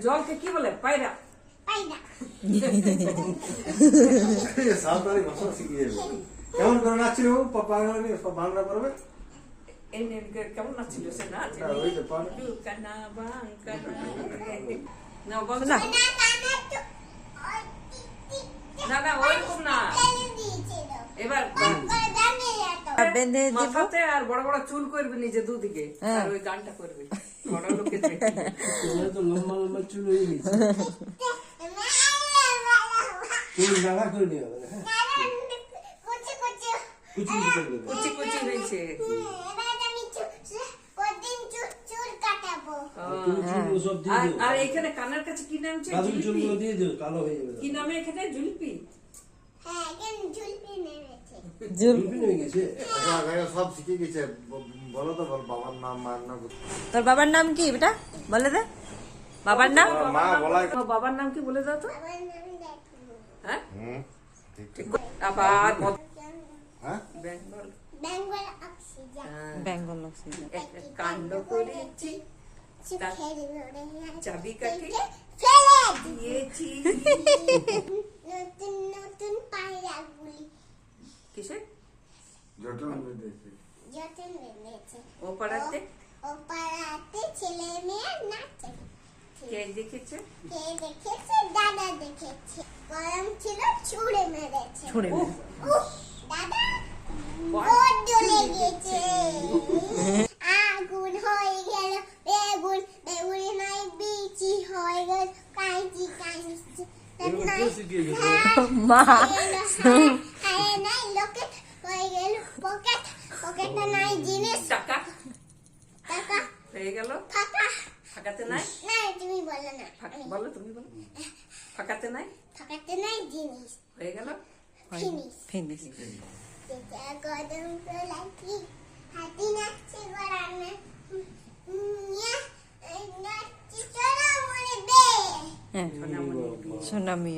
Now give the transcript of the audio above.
জলকে কি বলে? পায়রা। সাঁওতালি ভাষা শিখিয়ে কেমন করে নাচছিল বাংলা পড়বে কেমন নাচছিল সে? নাচ না না ওইরকম না। এবার বেঁধে দিব মাথাতে আর বড় বড় চুল করবে নিজে দুদিকে, আর ওই গানটা করবে বড় লোকের তো লম্বা লম্বা চুল হয়ে গেছে চুল নাড়া করে নিয়ে হবে। কুচি কুচি হয়েছে। আর এখানে কানের কাছে কি নাম? চুলগুলো দিয়ে দিও, কালো হয়ে যাবে। কি নামে এখানে? জুলপি। জুলপি নেমে গেছে। সব শিখে গেছে। বলো তো, বল বাবার নাম, মায়ের নাম। তোর বাবার নাম কি বেটা? বলে দে বাবার নাম। মা বলাই। বাবার নাম কি বলে দাও তো। হ্যাঁ আবার বেঙ্গল বেঙ্গল অক্সিজেন। কাণ্ড করেছি, চাবি কাঠি দিয়েছি। নতুন নতুন পায়রাগুলি কিসে? জটন বেঁধেছে। যতন বেঁধেছে। ও পাড়াতে ও পাড়াতে ছেলে মেয়ে নাচে। কে দেখেছে? কে দেখেছে? দাদা দেখেছে। গরম ছিল, ছুঁড়ে মেরেছে। ছুঁড়ে মেরে। উফ, দাদা বড্ড লেগেছে। আগুন হয়ে গেল বেগুন, বেগুন নাই বিচি হয়ে গেল কাঁচি কাঁচি। মা আরে নাই লকেট হয়ে গেল পকেট, পকেটে নাই জিনিস। টাকা টাকা হয়ে গেল ফাঁকা। ফাঁকাতে নাই। নাই তুমি বলো না। বলো, তুমি বলো। ফাঁকাতে নাই ফাঁকাতে নাই জিনিস। হয়ে গেল ফিনিশ। ফিনিশ। যেটা গরম লাগি হাতি নাচছে গড়ানে নাচছে চলো মরে বে। হ্যাঁ সোনামণি।